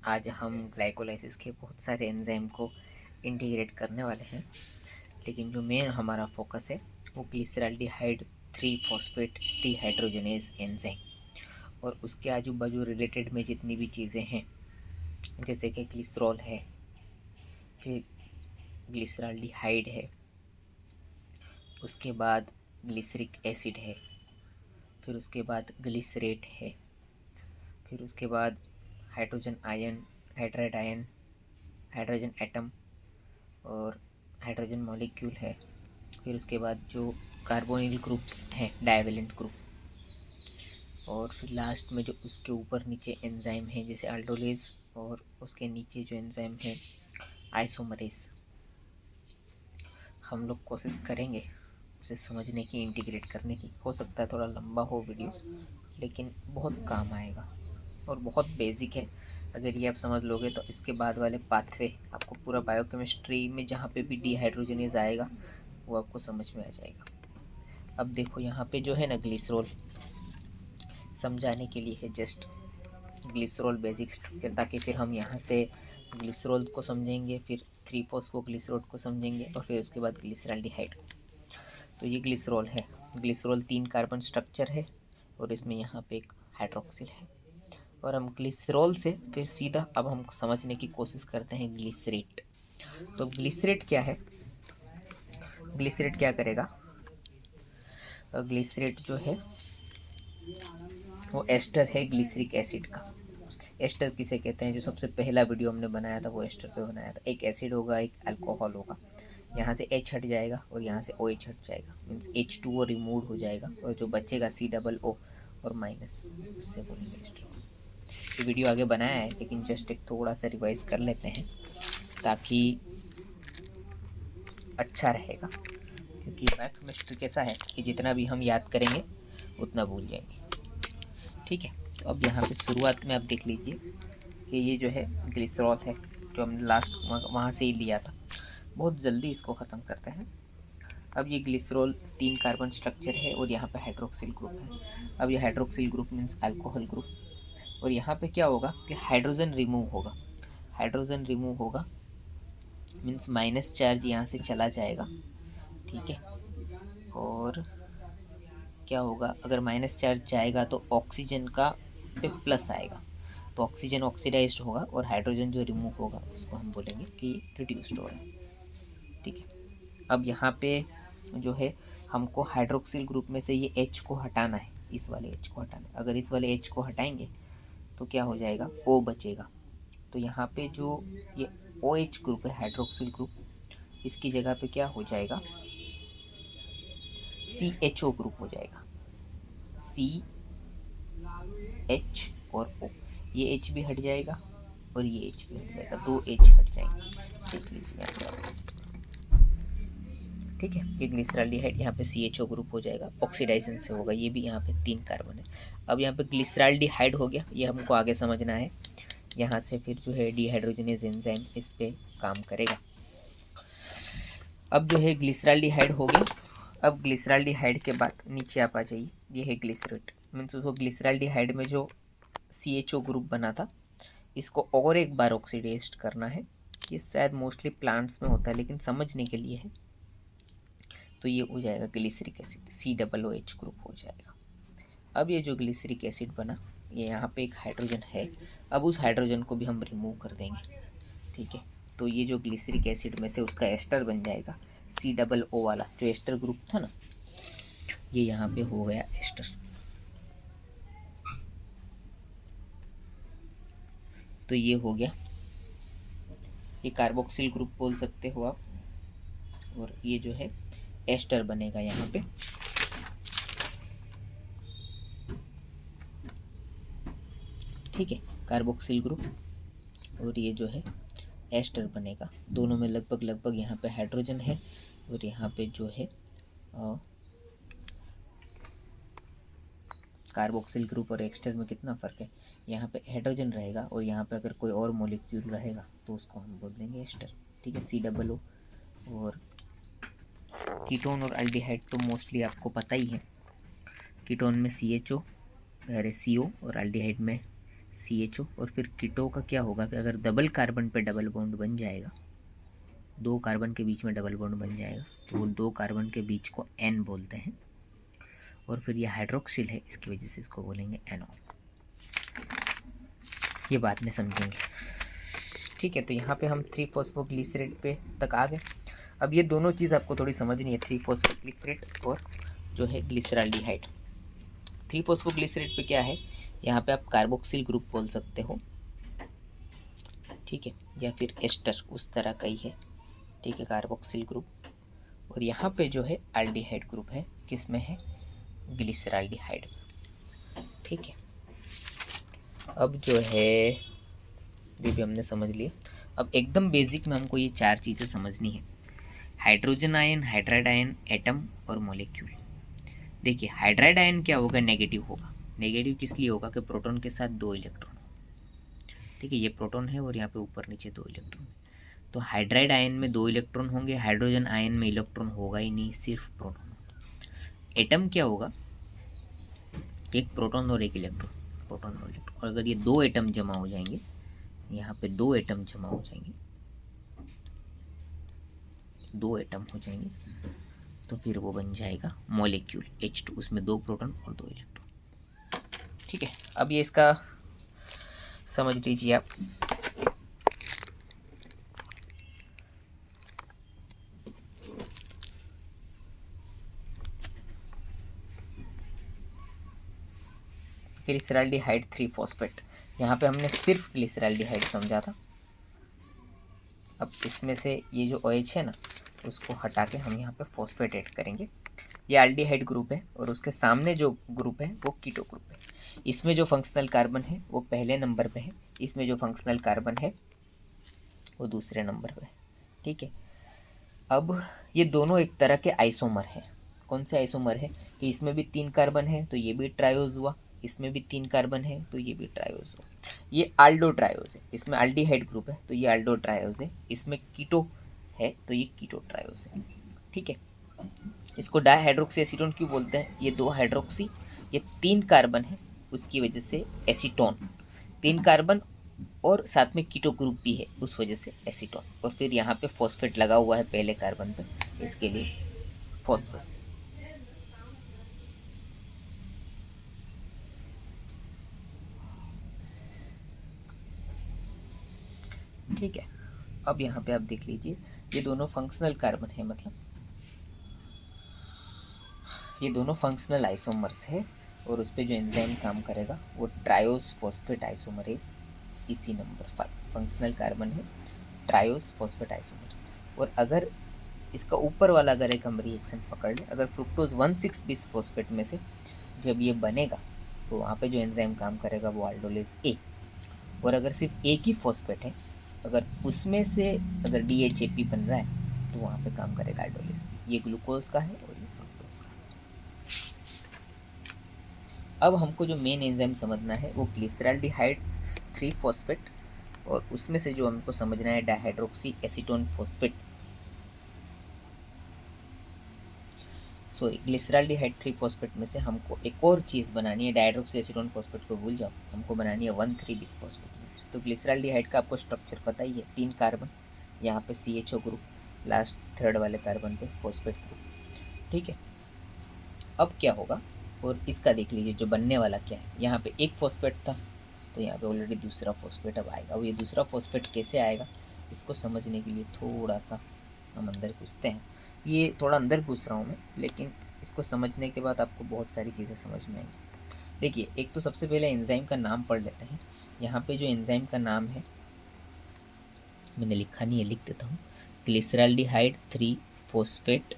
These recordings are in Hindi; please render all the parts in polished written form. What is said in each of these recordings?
आज हम ग्लाइकोलाइसिस के बहुत सारे एंजाइम को इंटीग्रेट करने वाले हैं, लेकिन जो मेन हमारा फोकस है वो ग्लिसरॉल्डिहाइड 3 फॉस्फेट डिहाइड्रोजनेज एंजाइम और उसके आजू बाजू रिलेटेड में जितनी भी चीज़ें हैं, जैसे कि ग्लिसरॉल है, फिर ग्लिसरॉल्डिहाइड है, उसके बाद ग्लिसरिक एसिड है, फिर उसके बाद ग्लिसरेट है, फिर उसके बाद hydrogen ion, hydride ion, hydrogen atom और हाइड्रोजन मॉलिक्यूल है। फिर उसके बाद जो कार्बोनिल ग्रुप्स हैं, डाइवेलेंट ग्रुप, और फिर लास्ट में जो उसके ऊपर नीचे एंजाइम है जैसे अल्डोलेज, और उसके नीचे जो एंजाइम है आइसोमरेज। हम लोग कोशिश करेंगे उसे समझने की, इंटीग्रेट करने की। हो सकता है थोड़ा लंबा हो वीडियो, लेकिन बहुत काम आएगा और बहुत बेसिक है। अगर ये आप समझ लोगे तो इसके बाद वाले पाथवे आपको पूरा बायोकेमिस्ट्री में जहाँ पे भी डिहाइड्रोजनेज आएगा वो आपको समझ में आ जाएगा। अब देखो यहाँ पे जो है ना ग्लिसरॉल, समझाने के लिए है जस्ट ग्लिसरॉल बेसिक स्ट्रक्चर, ताकि फिर हम यहाँ से ग्लिसरॉल को समझेंगे, फिर 3-फॉस्फोग्लिसरॉल को समझेंगे और फिर उसके बाद ग्लिसरॉल्डिहाइड। तो ये ग्लिसरॉल है। ग्लिसरॉल 3 कार्बन स्ट्रक्चर है और इसमें यहाँ पे एक हाइड्रोक्सिल है। और हम ग्लिसरॉल से फिर सीधा अब हम समझने की कोशिश करते हैं ग्लिसरेट। तो ग्लिसरेट क्या है? ग्लिसरेट क्या करेगा? ग्लिसरेट जो है वो एस्टर है ग्लिसरिक एसिड का। एस्टर किसे कहते हैं? जो सबसे पहला वीडियो हमने बनाया था वो एस्टर पे बनाया था। एक एसिड होगा, एक अल्कोहल होगा, यहाँ से H हट जाएगा और यहाँ से OH हट जाएगा, मीन्स H2O रिमूव हो जाएगा और जो बचेगा COO और माइनस, उससे बोलेंगे एस्टर। ये वीडियो आगे बनाया है, लेकिन जस्ट एक थोड़ा सा रिवाइज कर लेते हैं ताकि अच्छा रहेगा, क्योंकि बायोकेमिस्ट्री कैसा है कि जितना भी हम याद करेंगे उतना भूल जाएंगे। ठीक है, तो अब यहाँ पे शुरुआत में आप देख लीजिए कि ये जो है ग्लिसरॉल है, जो हमने लास्ट वहाँ से ही लिया था। बहुत जल्दी इसको ख़त्म करते हैं। अब ये ग्लिसरॉल 3 कार्बन स्ट्रक्चर है और यहाँ पे हाइड्रोक्सिल ग्रुप है। अब ये hydroxyl group means alcohol group, और यहाँ पे क्या होगा कि हाइड्रोजन रिमूव होगा। हाइड्रोजन रिमूव होगा मीन्स माइनस चार्ज यहाँ से चला जाएगा। ठीक है, और क्या होगा, अगर माइनस चार्ज जाएगा तो ऑक्सीजन का पे प्लस आएगा, तो ऑक्सीजन ऑक्सीडाइज्ड होगा और हाइड्रोजन जो रिमूव होगा उसको हम बोलेंगे कि रिड्यूस्ड हो रहा है। ठीक है, अब यहाँ पे जो है हमको हाइड्रोक्सिल ग्रुप में से ये H को हटाना है, इस वाले H को हटाना है। अगर इस वाले H को हटाएंगे तो क्या हो जाएगा, O बचेगा। तो यहाँ पे जो ये OH ग्रुप है, हाइड्रोक्सिल ग्रुप, इसकी जगह पे क्या हो जाएगा, CHO ग्रुप हो जाएगा। CH और O, ये H भी हट जाएगा और ये H भी हट जाएगा, 2 H हट जाएंगे। देख लीजिए यहाँ पे। ठीक है, ये ग्लिसरॉल्डिहाइड यहाँ पे CHO ग्रुप हो जाएगा, ऑक्सीडाइजेशन से होगा, ये भी यहाँ पे 3 कार्बन है। अब यहाँ पे ग्लिसरॉल्डिहाइड हो गया, ये हमको आगे समझना है। यहाँ से फिर जो है डिहाइड्रोजनेज एंजाइम इस पे काम करेगा। अब जो है ग्लिसरॉल्डिहाइड हो गया। अब ग्लिसरॉल्डिहाइड के बाद नीचे आप आ जाइए, ये है ग्लिसरेट, मीन्स उसको ग्लिसरॉल्डिहाइड में जो CHO ग्रुप बना था इसको और एक बार ऑक्सीडाइज्ड करना है। ये शायद मोस्टली प्लांट्स में होता है, लेकिन समझने के लिए है। तो ये हो जाएगा ग्लिसरिक एसिड, COOH ग्रुप हो जाएगा। अब ये जो ग्लिसरिक एसिड बना, ये यहाँ पे एक हाइड्रोजन है, अब उस हाइड्रोजन को भी हम रिमूव कर देंगे। ठीक है, तो ये जो ग्लिसरिक एसिड में से उसका एस्टर बन जाएगा, COO वाला जो एस्टर ग्रुप था ना, ये यहाँ पे हो गया एस्टर। तो ये हो गया, ये कार्बोक्सिल ग्रुप बोल सकते हो आप, और ये जो है एस्टर बनेगा यहाँ पे। ठीक है, कार्बोक्सिल ग्रुप और ये जो है एस्टर बनेगा। दोनों में लगभग लगभग यहाँ पे हाइड्रोजन है और यहाँ पे जो है कार्बोक्सिल ग्रुप और एस्टर में कितना फ़र्क है, यहाँ पे हाइड्रोजन रहेगा और यहाँ पे अगर कोई और मॉलिक्यूल रहेगा तो उसको हम बोल देंगे एस्टर। ठीक है, COO। और कीटोन और अल्डिहाइड तो मोस्टली आपको पता ही है। कीटोन में CHO, अरे CO, और अल्डिहाइड में CHO, और फिर कीटो का क्या होगा कि अगर डबल कार्बन पे डबल बॉन्ड बन जाएगा, 2 कार्बन के बीच में डबल बॉन्ड बन जाएगा, तो वो 2 कार्बन के बीच को N बोलते हैं। और फिर ये हाइड्रोक्सिल है, इसकी वजह से इसको बोलेंगे एनॉल। ये बाद में समझेंगे, ठीक है। तो यहाँ पे हम 3-फॉस्फोग्लिसरेट पे तक आ गए। अब ये दोनों चीज़ आपको थोड़ी समझनी है, 3-फॉस्फोग्लिसरेट और जो है ग्लिसरॉल्डिहाइड। 3-फॉस्फोग्लिसरेट पे क्या है, यहाँ पे आप कार्बोक्सिल ग्रुप बोल सकते हो, ठीक है, या फिर एस्टर उस तरह का ही है, ठीक है, कार्बोक्सिल ग्रुप। और यहाँ पे जो है एल्डिहाइड ग्रुप है, किस में है, ग्लिसरॉल्डिहाइड, ठीक है। अब जो है ये भी हमने समझ लिया। अब एकदम बेसिक में हमको ये 4 चीज़ें समझनी है, hydrogen ion, hydride ion, atom और मॉलिक्यूल। देखिए हाइड्राइड आयन क्या होगा, नेगेटिव होगा। नेगेटिव किस लिए होगा कि प्रोटॉन के साथ 2 इलेक्ट्रॉन, ठीक है, ये प्रोटॉन है और यहाँ पे ऊपर नीचे 2 इलेक्ट्रॉन। तो हाइड्राइड आयन में 2 इलेक्ट्रॉन होंगे, हाइड्रोजन आयन में इलेक्ट्रॉन होगा ही नहीं, सिर्फ प्रोटॉन। एटम क्या होगा, एक प्रोटॉन और एक इलेक्ट्रॉन, प्रोटॉन और इलेक्ट्रॉन। और अगर ये 2 एटम जमा हो जाएंगे, यहाँ पे 2 एटम जमा हो जाएंगे, 2 एटम हो जाएंगे, तो फिर वो बन जाएगा मॉलिक्यूल H2, उसमें 2 प्रोटॉन और 2 इलेक्ट्रॉन, ठीक है। अब ये इसका समझ लीजिए आप। ग्लिसरॉल्डिहाइड 3-फॉस्फेट, यहाँ पे हमने सिर्फ ग्लिसरॉल्डिहाइड समझा था। अब इसमें से ये जो OH है ना, उसको हटा के हम यहाँ पे फॉस्फेट ऐड करेंगे। ये एल्डिहाइड ग्रुप है और उसके सामने जो ग्रुप है वो कीटो ग्रुप है। इसमें जो फंक्शनल कार्बन है वो पहले नंबर पे है, इसमें जो फंक्शनल कार्बन है वो दूसरे नंबर पे है, ठीक है। अब ये दोनों एक तरह के आइसोमर हैं। कौन से आइसोमर है कि इसमें भी 3 कार्बन है तो ये भी ट्रायोज हुआ, इसमें भी 3 कार्बन है तो ये भी ट्रायोज हुआ। ये आल्डो ट्रायोज है, इसमें एल्डिहाइड ग्रुप है तो ये आल्डो ट्रायोज है, इसमें कीटो है तो ये कीटो ट्रायोज है, ठीक है। इसको डाईहाइड्रोक्सी एसीटोन क्यों बोलते हैं, ये 2 हाइड्रोक्सी, ये 3 कार्बन है, उसकी वजह से एसीटोन, 3 कार्बन और साथ में कीटो ग्रुप भी है, उस वजह से एसीटोन। और फिर यहाँ पे फॉस्फेट लगा हुआ है पहले कार्बन पे, इसके लिए फॉस्फेट, ठीक है। अब यहाँ पे आप देख लीजिए, ये दोनों फंक्शनल कार्बन है, मतलब ये दोनों फंक्शनल आइसोमर्स है, और उस पर जो एंजाइम काम करेगा वो ट्रायोस फॉस्फेट आइसोमरेज, इसी नंबर 5 फंक्शनल कार्बन है, ट्रायोस फॉस्फेट आइसोमर। और अगर इसका ऊपर वाला अगर एक हम रिएक्शन पकड़ लें, अगर फ्रुक्टोज 1,6-bis फॉस्फेट में से जब ये बनेगा तो वहाँ पे जो एंजाइम काम करेगा वो आल्डोलेज ए। और अगर सिर्फ एक ही फॉस्फेट है, अगर उसमें से अगर DHAP बन रहा है तो वहाँ पे काम करेगा आल्डोलेज बी। ये ग्लूकोज का है और ये फ्रुक्टोज का है। अब हमको जो मेन एंजाइम समझना है वो ग्लिसरॉल्डिहाइड 3-फॉस्फेट, और उसमें से जो हमको समझना है dihydroxy acetone phosphate, sorry glyceraldehyde three phosphate में से हमको एक और चीज़ बनानी है, डाइहाइड्रोक्सी एसीटोन फॉस्फेट को भूल जाओ, हमको बनानी है 1,3-bis फॉस्फेट। तो ग्लिसरॉल्डिहाइड का आपको स्ट्रक्चर पता ही है, 3 कार्बन, यहाँ पे CHO ग्रुप, लास्ट थर्ड वाले कार्बन पे फॉस्फेट ग्रुप, ठीक है। अब क्या होगा, और इसका देख लीजिए जो बनने वाला क्या है, यहाँ पे एक फॉस्फेट था तो यहाँ पे ऑलरेडी दूसरा फॉस्फेट अब आएगा। अब ये दूसरा फॉस्फेट कैसे आएगा, इसको समझने के लिए थोड़ा सा हम अंदर घुसते हैं। ये थोड़ा अंदर घुस रहा हूँ मैं, लेकिन इसको समझने के बाद आपको बहुत सारी चीज़ें समझ में आएंगी। देखिए एक तो सबसे पहले एंजाइम का नाम पढ़ लेते हैं। यहाँ पे जो एंजाइम का नाम है मैंने लिखा नहीं है, लिख देता हूँ, ग्लिसरॉल्डिहाइड 3-फॉस्फेट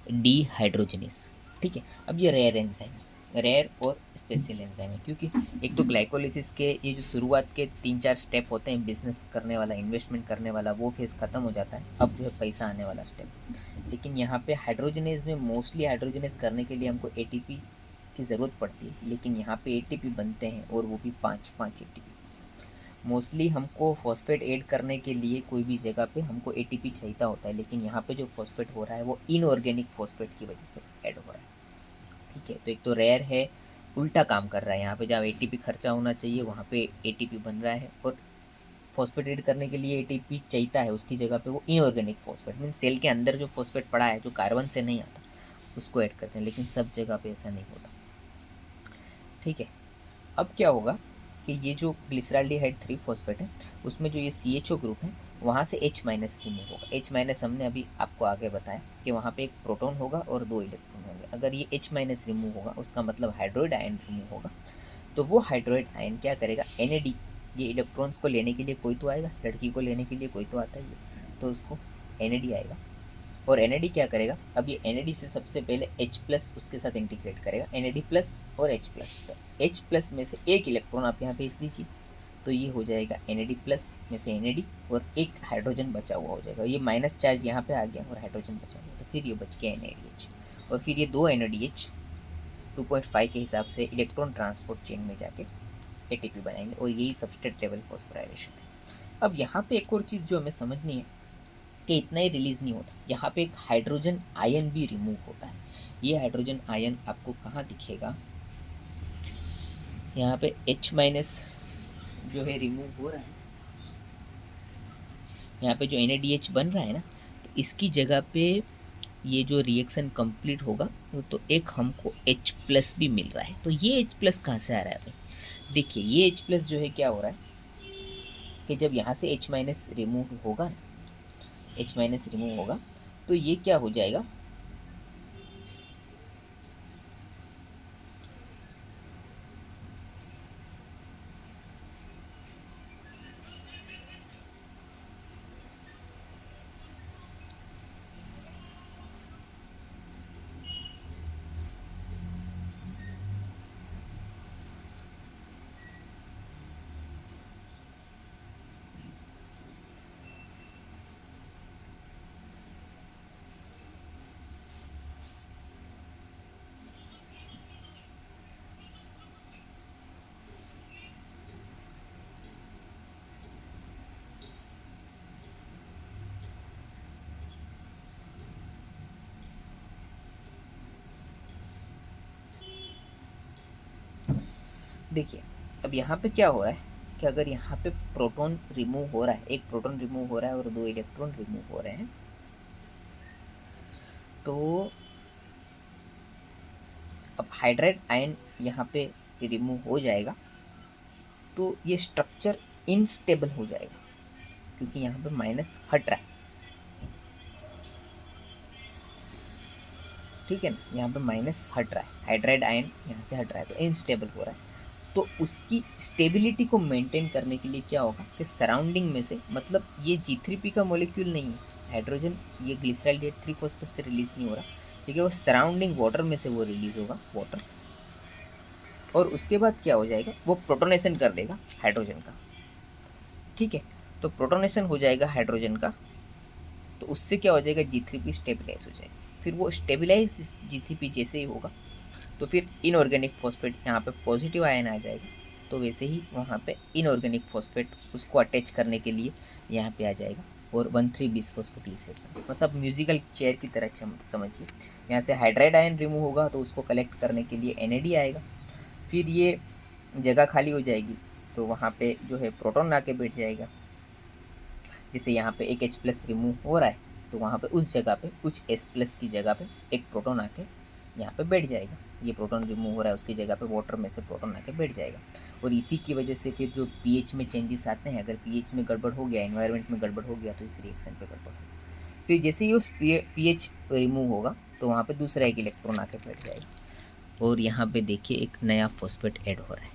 डीहाइड्रोजनेस, ठीक है। अब ये रेयर एंजाइम है, रेयर और स्पेशल एंजाइम है, क्योंकि एक तो ग्लाइकोलिसिस के ये जो शुरुआत के 3-4 स्टेप होते हैं, बिजनेस करने वाला, इन्वेस्टमेंट करने वाला, वो फेज़ ख़त्म हो जाता है, अब जो है पैसा आने वाला स्टेप। लेकिन यहाँ पे हाइड्रोजनेज में मोस्टली हाइड्रोजनेज करने के लिए हमको ATP की ज़रूरत पड़ती है, लेकिन यहाँ पे ATP बनते हैं और वो भी 5-5 ATP। मोस्टली हमको फॉस्फेट ऐड करने के लिए कोई भी जगह पे हमको एटीपी चाहिए होता है, लेकिन यहाँ पे जो फॉस्फेट हो रहा है वो इनऑर्गेनिक फॉस्फेट की वजह से ऐड हो रहा है। ठीक है, तो एक तो रेयर है, उल्टा काम कर रहा है। यहाँ पे जहाँ एटीपी खर्चा होना चाहिए वहाँ पे एटीपी बन रहा है, और फॉस्फेट ऐड करने के लिए एटीपी चाहिए है उसकी जगह पे वो इनऑर्गेनिक फॉस्फेट मीन सेल के अंदर जो फॉस्फेट पड़ा है जो कार्बन से नहीं आता उसको ऐड करते हैं, लेकिन सब जगह पे ऐसा नहीं होता। ठीक है, अब क्या होगा कि ये जो ग्लिसरॉल्डिहाइड 3 फॉस्फेट है उसमें जो ये CHO ग्रुप है वहाँ से H माइनस रिमूव होगा। H माइनस हमने अभी आपको आगे बताया कि वहाँ पे एक प्रोटॉन होगा और 2 इलेक्ट्रॉन होंगे। अगर ये H माइनस रिमूव होगा उसका मतलब हाइड्रोइड आयन रिमूव होगा, तो वो हाइड्रोइड आयन क्या करेगा, NAD, ये इलेक्ट्रॉन्स को लेने के लिए कोई तो आएगा, लड़की को लेने के लिए कोई तो आता ही है, तो उसको NAD आएगा। और NAD क्या करेगा, अब ये NAD से सबसे पहले H प्लस उसके साथ इंटीग्रेट करेगा, NAD प्लस और H प्लस। तो H प्लस में से एक इलेक्ट्रॉन आप यहाँ भेज दीजिए, तो ये हो जाएगा NAD प्लस में से NAD, और एक हाइड्रोजन बचा हुआ हो जाएगा। ये माइनस चार्ज यहाँ पे आ गया और हाइड्रोजन बचा हुआ, तो फिर ये बच गया NADH, और फिर ये 2 NADH 2.5 के हिसाब से इलेक्ट्रॉन ट्रांसपोर्ट चेन में जाके ATP बनाएंगे, और यही सबस्ट्रेट लेवल फॉस्फोराइलेशन है। अब यहाँ पे एक और चीज़ जो हमें समझनी है कि इतना ही रिलीज़ नहीं होता, यहाँ पे एक हाइड्रोजन आयन भी रिमूव होता है। ये हाइड्रोजन आयन आपको कहाँ दिखेगा, यहाँ पे H माइनस जो है रिमूव हो रहा है, यहाँ पे जो NADH बन रहा है ना, तो इसकी जगह पे ये जो रिएक्शन कंप्लीट होगा तो एक हमको H प्लस भी मिल रहा है। तो ये H प्लस कहाँ से आ रहा है भाई, देखिए ये H प्लस जो है क्या हो रहा है कि जब यहाँ से H माइनस रिमूव होगा ना, H माइनस रिमूव होगा तो ये क्या हो जाएगा, देखिए अब यहाँ पे क्या हो रहा है कि अगर यहाँ पे प्रोटॉन रिमूव हो रहा है, एक प्रोटॉन रिमूव हो रहा है और 2 इलेक्ट्रॉन रिमूव हो रहे हैं, तो अब हाइड्राइड आयन यहाँ पे रिमूव हो जाएगा तो ये स्ट्रक्चर इनस्टेबल हो जाएगा, क्योंकि यहाँ पे माइनस हट रहा है। ठीक है ना, यहाँ पे माइनस हट रहा है, हाइड्राइड आयन यहाँ से हट रहा है तो इनस्टेबल हो रहा है। तो उसकी स्टेबिलिटी को मेंटेन करने के लिए क्या होगा कि सराउंडिंग में से, मतलब ये G3P का मॉलिक्यूल नहीं है, हाइड्रोजन ये ग्लिसरॉल्डिहाइड 3 फॉस्फेट से रिलीज नहीं हो रहा, ठीक है, वो सराउंडिंग वाटर में से वो रिलीज होगा, वाटर, और उसके बाद क्या हो जाएगा, वो प्रोटोनेशन कर देगा हाइड्रोजन का। ठीक है, तो प्रोटोनेशन हो जाएगा हाइड्रोजन का, तो उससे क्या हो जाएगा, G3P स्टेबिलाईज हो जाएगा। फिर वो स्टेबिलाईज G3P जैसे ही होगा तो फिर इनऑर्गेनिक फॉस्फेट यहाँ पे पॉजिटिव आयन आ जाएगा, तो वैसे ही वहाँ पे इनऑर्गेनिक फॉस्फेट उसको अटैच करने के लिए यहाँ पे आ जाएगा, और 1,3 बिस्फोस्फोग्लिसराइड, बस अब म्यूजिकल चेयर की तरह समझिए। यहाँ से हाइड्राइड आयन रिमूव होगा तो उसको कलेक्ट करने के लिए NAD आएगा, फिर ये जगह खाली हो जाएगी तो वहाँ पे जो है प्रोटॉन आके बैठ जाएगा। जैसे यहाँ पे एक H प्लस रिमूव हो रहा है तो वहाँ पे उस जगह पे कुछ S प्लस की जगह पे एक प्रोटॉन आके यहाँ पे बैठ जाएगा। ये प्रोटॉन रिमूव हो रहा है उसकी जगह पे वाटर में से प्रोटॉन आके बैठ जाएगा, और इसी की वजह से फिर जो pH में चेंजेस आते हैं, अगर pH में गड़बड़ हो गया, एनवायरनमेंट में गड़बड़ हो गया तो इस रिएक्शन पे गड़बड़ होगा। फिर जैसे ही उस pH रिमूव होगा तो वहाँ पे दूसरा एक इलेक्ट्रॉन आके बैठ जाएगा, और यहाँ पे देखिए एक नया फॉस्फेट ऐड हो रहा है।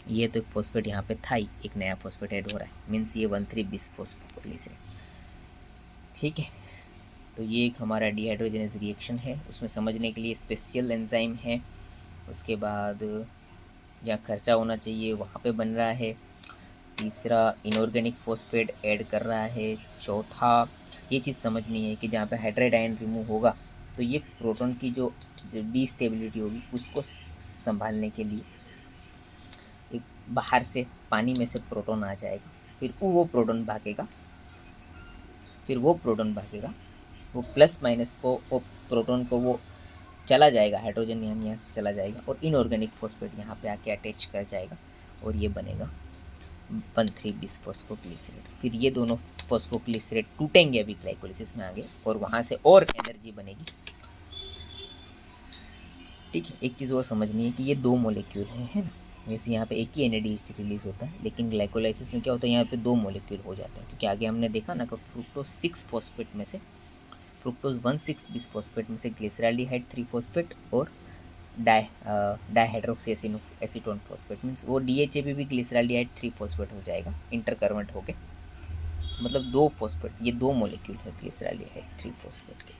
ये तो एक फॉस्फेट यहाँ पे था ही, एक नया फॉस्फेट ऐड हो रहा है, मीन्स ये 1,3 बिस्फोस्फोग्लिसराइड। ठीक है, तो ये एक हमारा डिहाइड्रोजनेस रिएक्शन है, उसमें समझने के लिए स्पेशल एंजाइम है। उसके बाद जहाँ खर्चा होना चाहिए वहाँ पे बन रहा है। तीसरा इनऑर्गेनिक फॉस्फेट ऐड कर रहा है। चौथा ये चीज़ समझनी है कि जहाँ पे हाइड्राइड आयन रिमूव होगा तो ये प्रोटॉन की जो डिस्टेबिलिटी होगी उसको संभालने के लिए एक बाहर से पानी में से प्रोटॉन आ जाएगा, फिर वो प्रोटॉन भागेगा, वो प्लस माइनस को, वो प्रोटॉन को वो चला जाएगा, हाइड्रोजन यहाँ से चला जाएगा और इनऑर्गेनिक फॉस्फेट यहाँ पे आके अटैच कर जाएगा और ये बनेगा 1,3 बिस फॉस्फोग्लिसरेट। फिर ये दोनों फॉस्फोग्लिसरेट टूटेंगे अभी ग्लाइकोलिसिस में आगे और वहाँ से और एनर्जी बनेगी। ठीक है, एक चीज़ और समझनी है कि ये 2 मॉलिक्यूल है ना। वैसे यहाँ पे एक ही NADH रिलीज होता है, लेकिन ग्लाइकोलाइसिस में क्या होता है, यहाँ पे 2 मॉलिक्यूल हो जाता है, क्योंकि आगे हमने देखा ना कि फ्रुक्टोज 6 फॉस्फेट में से, फ्रुक्टोज 1,6 बिस फॉस्फेट में से ग्लिसरॉल्डिहाइड 3 फॉस्फेट और डाइहाइड्रोक्सी एसीटोन फॉस्फेट मीन्स वो DHA भी ग्लिसरॉल्डिहाइड 3 फॉस्फेट हो जाएगा इंटरकन्वर्ट होके, मतलब 2 फॉस्फेट, ये 2 मॉलिक्यूल है ग्लिसरॉल्डिहाइड 3 फॉस्फेट के।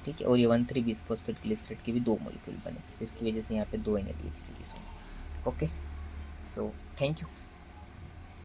ठीक है, और ये 1,3 बिस फॉस्फेट ग्लिसरेट के भी 2 मॉलिक्यूल बने, इसकी वजह से यहाँ पे 2 NADH रिलीज होंगे। Okay, so thank you.